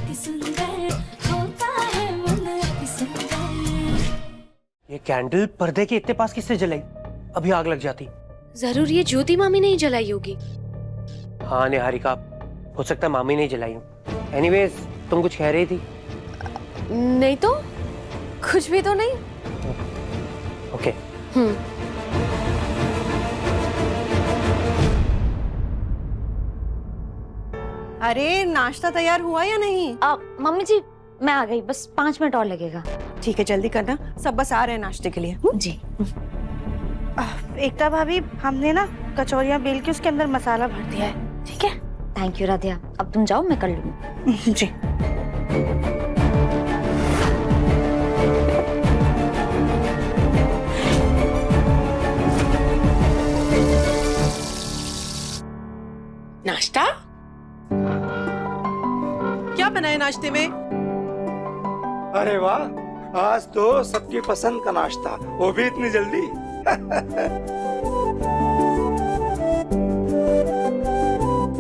अति सुंदर होता है मन अति सुंदर। ये कैंडल पर्दे के इतने पास किससे जलाई? अभी आग लग जाती। जरूर ये ज्योति मामी ने ही जलाई होगी। हाँ निहारिका, हो सकता है मामी ने जलाई हो। एनीवेज, तुम कुछ कह रही थी? नहीं तो कुछ भी तो नहीं। ओके। अरे नाश्ता तैयार हुआ या नहीं? मम्मी जी मैं आ गई, बस 5 मिनट और लगेगा। ठीक है, जल्दी करना, सब बस आ रहे हैं नाश्ते के लिए। जी। एकता भाभी, हमने ना कचौरियाँ बेल के उसके अंदर मसाला भर दिया है, ठीक है? थैंक यू राधिया, अब तुम जाओ, मैं कर लूंगी। जी। नाश्ता क्या बनाए नाश्ते में? अरे वाह, आज तो सबकी पसंद का नाश्ता, वो भी इतनी जल्दी।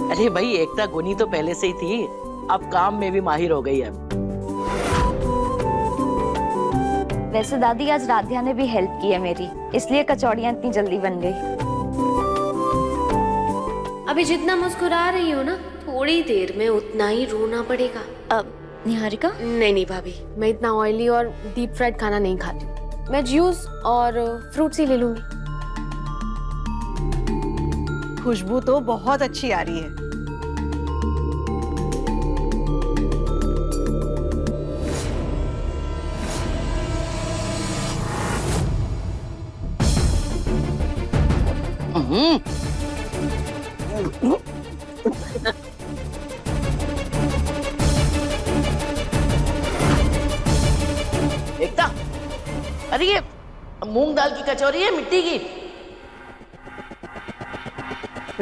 अरे भाई, एकता गुनी तो पहले से ही थी, अब काम में भी माहिर हो गई है। वैसे दादी आज राधिया ने भी हेल्प की है मेरी, इसलिए कचौड़ियाँ इतनी जल्दी बन गई। अभी जितना मुस्कुरा रही हो ना, थोड़ी देर में उतना ही रोना पड़ेगा। अब निहारिका? नहीं भाभी, मैं इतना ऑयली और डीप फ्राइड खाना नहीं खाती हूँ। मैं जूस और फ्रूट्स ही ले लूंगी। खुशबू तो बहुत अच्छी आ रही है। एकता, अरे ये मूंग दाल की कचौरी है मिट्टी की?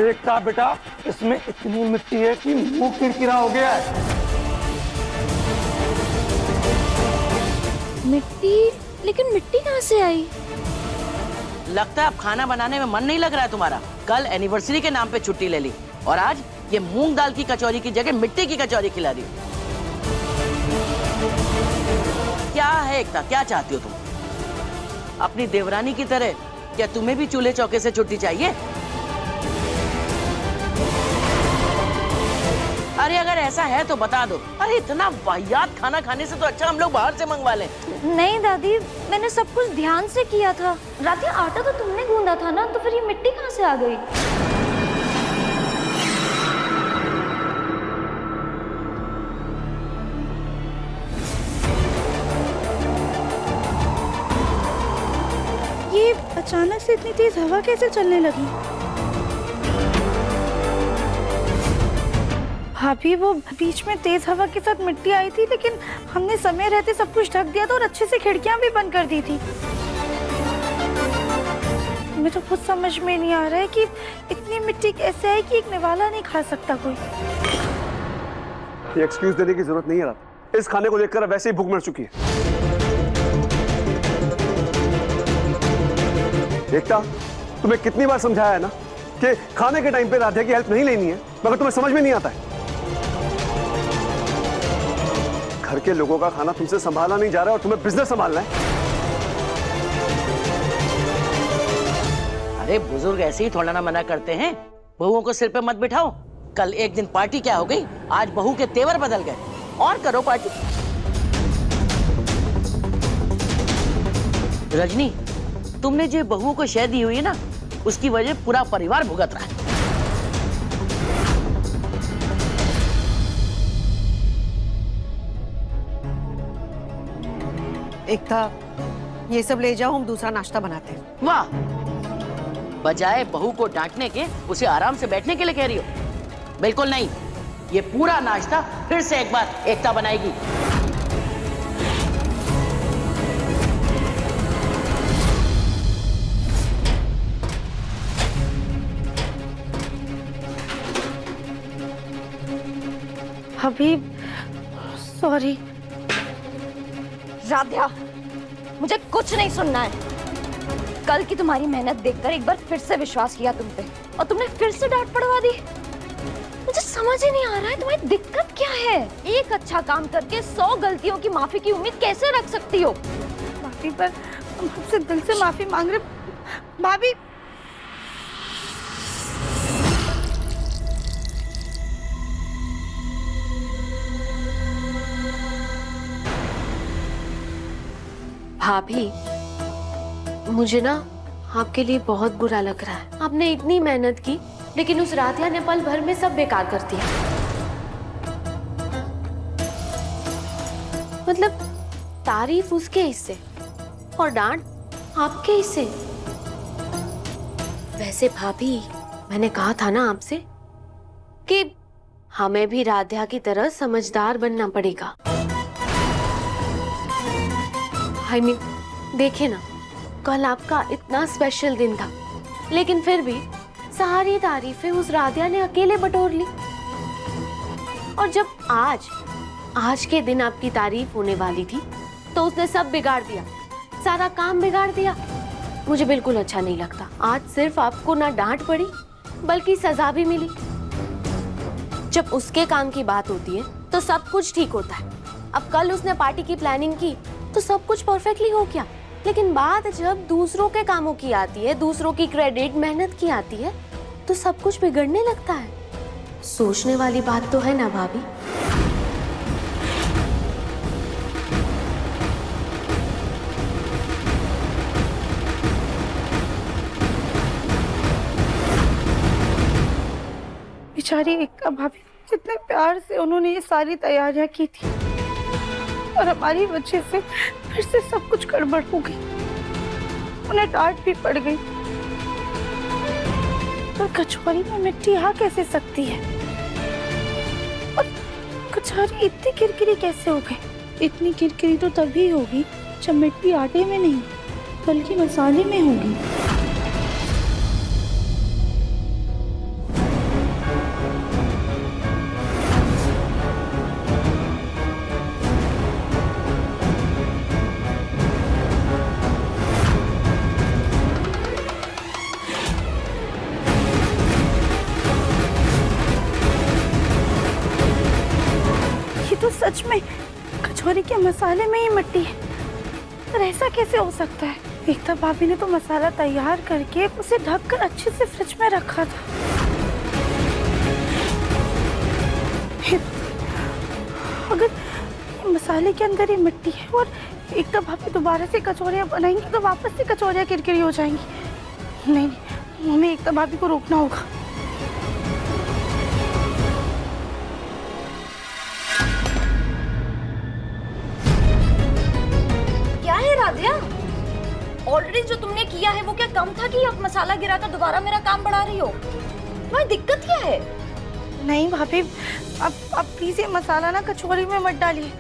एकता बेटा, इसमें इतनी मिट्टी है कि मुंह किरकिरा हो गया है। मिट्टी? लेकिन मिट्टी कहाँ से आई? लगता है अब खाना बनाने में मन नहीं लग रहा है तुम्हारा। कल एनिवर्सरी के नाम पे छुट्टी ले ली और आज ये मूंग दाल की कचौरी की जगह मिट्टी की कचौरी खिला रही हो। क्या है एकता, क्या चाहती हो तुम? अपनी देवरानी की तरह क्या तुम्हें भी चूल्हे चौके से छुट्टी चाहिए? अरे अगर ऐसा है तो बता दो। अरे इतना वाहियात खाना खाने से तो अच्छा हम लोग बाहर से मंगवा लें। नहीं दादी, मैंने सब कुछ ध्यान से किया था। राधिया, आटा तो तुमने गूंदा था ना, तो फिर ये मिट्टी कहाँ से आ गई? ये अचानक से इतनी तेज हवा कैसे चलने लगी? भाभी, वो बीच में तेज हवा के साथ मिट्टी आई थी, लेकिन हमने समय रहते सब कुछ ढक दिया था और अच्छे से खिड़कियां भी बंद कर दी थी। मुझे तो खुद समझ में नहीं आ रहा है कि इतनी मिट्टी कैसे आई कि एक निवाला नहीं खा सकता कोई। ये एक्सक्यूज देने की जरूरत नहीं है रात। इस खाने को देखकर अब वैसे ही भूख मर चुकी है। एकता, तुम्हें कितनी बार समझाया है ना कि खाने के टाइम पे राधिया की हेल्प नहीं लेनी है, मगर तुम्हें समझ में नहीं आता है। घर के लोगों का खाना तुमसे संभाला नहीं जा रहा और तुम्हें बिजनेस संभालना है। अरे बुजुर्ग ऐसे ही थोड़ा ना मना करते हैं। बहुओं को सिर पे मत बिठाओ। कल एक दिन पार्टी क्या हो गई, आज बहू के तेवर बदल गए। और करो पार्टी। रजनी, तुमने जो बहुओं को शय दी हुई है ना, उसकी वजह पूरा परिवार भुगत रहा है। एकता, ये सब ले जाओ, हम दूसरा नाश्ता बनाते हैं। वाह, बजाय बहू को डांटने के उसे आराम से बैठने के लिए कह रही हो? बिल्कुल नहीं, ये पूरा नाश्ता फिर से एक बार एकता बनाएगी। भाभी, सॉरी। राधिया, मुझे कुछ नहीं सुनना है। कल की तुम्हारी मेहनत देखकर एक बार फिर से विश्वास किया तुम पे, और तुमने फिर से डांट पड़वा दी। मुझे समझ ही नहीं आ रहा है तुम्हारी दिक्कत क्या है। एक अच्छा काम करके 100 गलतियों की माफी की उम्मीद कैसे रख सकती हो। भाभी पर हम आपसे दिल से माफी मांग रहे। भाभी भाभी, मुझे ना आपके लिए बहुत बुरा लग रहा है। आपने इतनी मेहनत की लेकिन उस राधिया ने पल भर में सब बेकार कर दिया। मतलब तारीफ उसके हिस्से और डांट आपके हिस्से। वैसे भाभी, मैंने कहा था ना आपसे कि हमें भी राधिया की तरह समझदार बनना पड़ेगा। I mean, देखिए ना, कल आपका इतना स्पेशल दिन था लेकिन फिर भी सारी तारीफें उस राधिया ने अकेले बटोर ली। और जब आज के दिन आपकी तारीफ होने वाली थी तो उसने सब बिगाड़ दिया, सारा काम बिगाड़ दिया। मुझे बिल्कुल अच्छा नहीं लगता। आज सिर्फ आपको ना डांट पड़ी बल्कि सजा भी मिली। जब उसके काम की बात होती है तो सब कुछ ठीक होता है। अब कल उसने पार्टी की प्लानिंग की तो सब कुछ परफेक्टली हो गया, लेकिन बात जब दूसरों के कामों की आती है, दूसरों की क्रेडिट मेहनत की आती है, तो सब कुछ बिगड़ने लगता है। सोचने वाली बात तो है ना भाभी। बेचारी एकता भाभी, कितने प्यार से उन्होंने ये सारी तैयारियां की थी और हमारी वजह से फिर से सब कुछ गड़बड़ हो गई। उन्हें डांट भी पड़ गई। और कचौरी में मिट्टी आ कैसे सकती है? और कचौरी इतनी किरकिरी कैसे हो गई? इतनी किरकिरी तो तभी होगी जब मिट्टी आटे में नहीं बल्कि मसाले में होगी। तो सच में कचौरी के मसाले में ही मिट्टी है। पर ऐसा कैसे हो सकता है? एकता भाभी ने तो मसाला तैयार करके उसे ढककर अच्छे से फ्रिज में रखा था। अगर मसाले के अंदर ही मिट्टी है और एकता भाभी दोबारा से कचौरियां बनाएंगी तो वापस से कचौरियां किरकिरी हो जाएंगी। नहीं, हमें एकता भाभी को रोकना होगा। ऑलरेडी जो तुमने किया है वो क्या कम था कि अब मसाला गिराकर दोबारा मेरा काम बढ़ा रही हो? तुम्हारी दिक्कत क्या है? नहीं भाभी, अब प्लीज ये मसाला ना कचौरी में मत डालिए।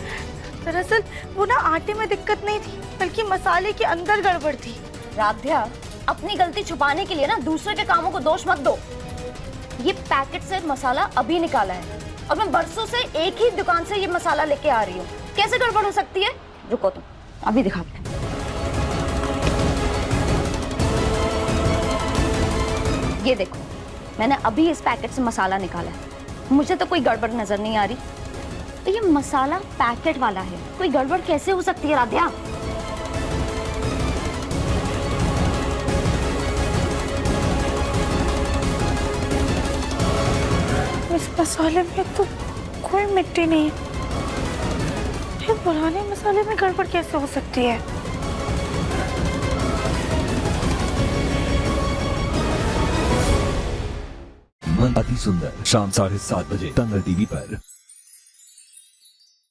दरअसल वो ना आटे में दिक्कत नहीं थी बल्कि मसाले के अंदर गड़बड़ थी। राध्या, अपनी गलती छुपाने के लिए ना दूसरे के कामों को दोष मत दो। ये पैकेट से मसाला अभी निकाला है और मैं बरसों से एक ही दुकान से ये मसाला लेके आ रही हूँ। कैसे गड़बड़ हो सकती है? रुको तुम, अभी दिखाते हैं। ये देखो, मैंने अभी इस पैकेट से मसाला निकाला है। मुझे तो कोई गड़बड़ नजर नहीं आ रही। तो ये मसाला पैकेट वाला है, कोई गड़बड़ कैसे हो सकती है राध्या? इस मसाले में तो कोई मिट्टी नहीं है, फिर पुराने मसाले में गड़बड़ कैसे हो सकती है? मन अति सुंदर, शाम 7:30 बजे दंगल टीवी पर।